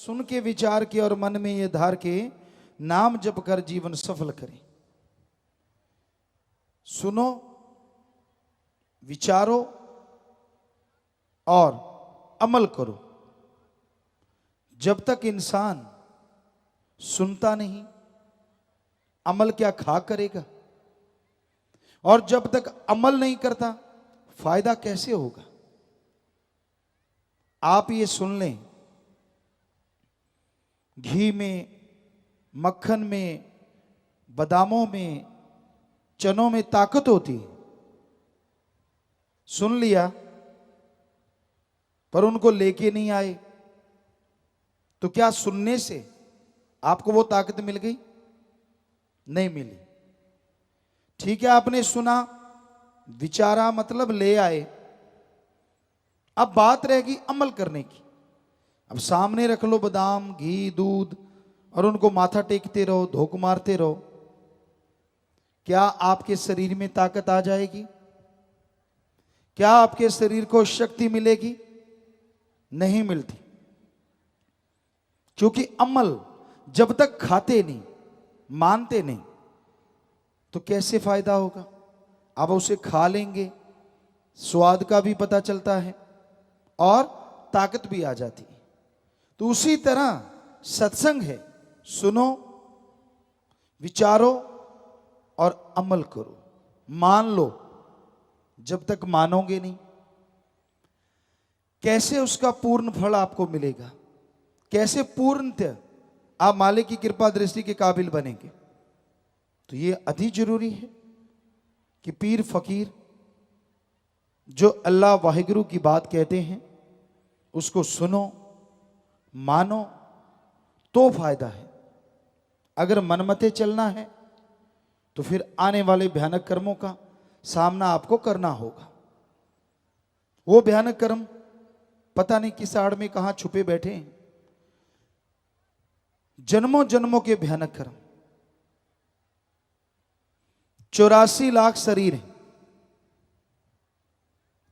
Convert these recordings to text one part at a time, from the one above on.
सुन के विचार के और मन में ये धार के नाम जप कर जीवन सफल करें। सुनो, विचारो और अमल करो। जब तक इंसान सुनता नहीं, अमल क्या खा करेगा? और जब तक अमल नहीं करता, फायदा कैसे होगा? आप ये सुन लें, घी में, मक्खन में, बादामों में, चनों में ताकत होती है। सुन लिया पर उनको लेके नहीं आए, तो क्या सुनने से आपको वो ताकत मिल गई? नहीं मिली। ठीक है, आपने सुना, विचारा, मतलब ले आए। अब बात रहेगी अमल करने की। अब सामने रख लो बादाम, घी, दूध और उनको माथा टेकते रहो, धोख मारते रहो। क्या आपके शरीर में ताकत आ जाएगी? क्या आपके शरीर को शक्ति मिलेगी? नहीं मिलती। क्योंकि अमल जब तक खाते नहीं, मानते नहीं, तो कैसे फायदा होगा? अब उसे खा लेंगे, स्वाद का भी पता चलता है और ताकत भी आ जाती है। तो उसी तरह सत्संग है, सुनो, विचारो और अमल करो। मान लो। जब तक मानोगे नहीं, कैसे उसका पूर्ण फल आपको मिलेगा? कैसे पूर्णतः आप मालिक की कृपा दृष्टि के काबिल बनेंगे? तो ये अति जरूरी है कि पीर फकीर जो अल्लाह वाहिगुरु की बात कहते हैं उसको सुनो, मानो, तो फायदा है। अगर मनमते चलना है तो फिर आने वाले भयानक कर्मों का सामना आपको करना होगा। वो भयानक कर्म पता नहीं किस आड़ में कहां छुपे बैठे हैं। जन्मों जन्मों के भयानक कर्म। 84 लाख शरीर है।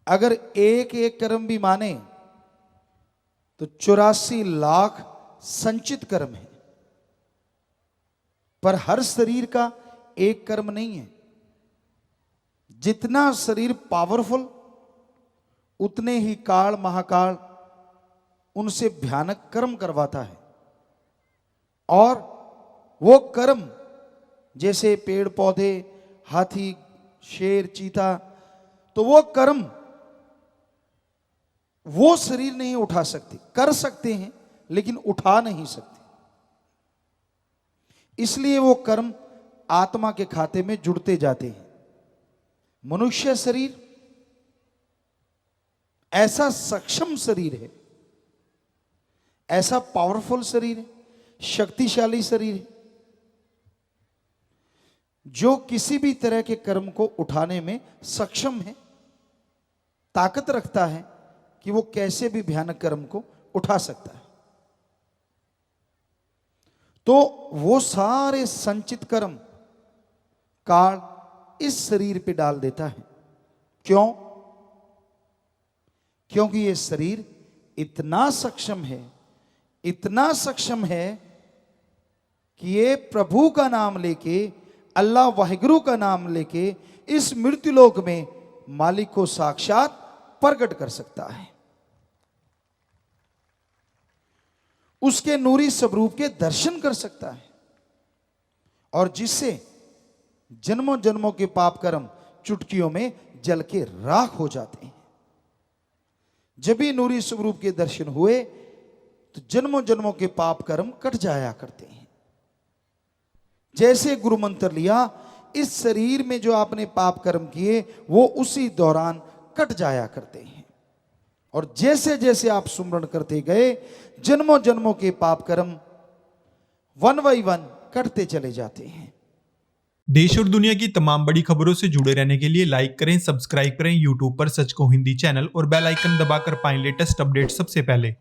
अगर एक एक कर्म भी माने तो 84 लाख संचित कर्म है। पर हर शरीर का एक कर्म नहीं है। जितना शरीर पावरफुल, उतने ही काल महाकाल उनसे भयानक कर्म करवाता है। और वो कर्म जैसे पेड़ पौधे, हाथी, शेर, चीता, तो वो कर्म वो शरीर नहीं उठा सकते। कर सकते हैं लेकिन उठा नहीं सकते। इसलिए वो कर्म आत्मा के खाते में जुड़ते जाते हैं। मनुष्य शरीर ऐसा सक्षम शरीर है, ऐसा पावरफुल शरीर है, शक्तिशाली शरीर है, जो किसी भी तरह के कर्म को उठाने में सक्षम है, ताकत रखता है कि वो कैसे भी भयानक कर्म को उठा सकता है। तो वो सारे संचित कर्म काल इस शरीर पे डाल देता है। क्यों? क्योंकि ये शरीर इतना सक्षम है, इतना सक्षम है कि ये प्रभु का नाम लेके, अल्लाह वाहिगुरु का नाम लेके इस मृत्युलोक में मालिक को साक्षात प्रकट कर सकता है। उसके नूरी स्वरूप के दर्शन कर सकता है। और जिससे जन्मों जन्मों के पाप कर्म चुटकियों में जल के राख हो जाते हैं। जब भी नूरी स्वरूप के दर्शन हुए तो जन्मों जन्मों के पाप कर्म कट जाया करते हैं। जैसे गुरु मंत्र लिया, इस शरीर में जो आपने पाप कर्म किए वो उसी दौरान कट जाया करते हैं। और जैसे जैसे आप सुमरण करते गए, जन्मों जन्मों के पाप कर्म वन बाई वन कटते चले जाते हैं। देश और दुनिया की तमाम बड़ी खबरों से जुड़े रहने के लिए लाइक करें, सब्सक्राइब करें यूट्यूब पर सच को हिंदी चैनल और बेल आइकन दबाकर पाएं लेटेस्ट अपडेट सबसे पहले।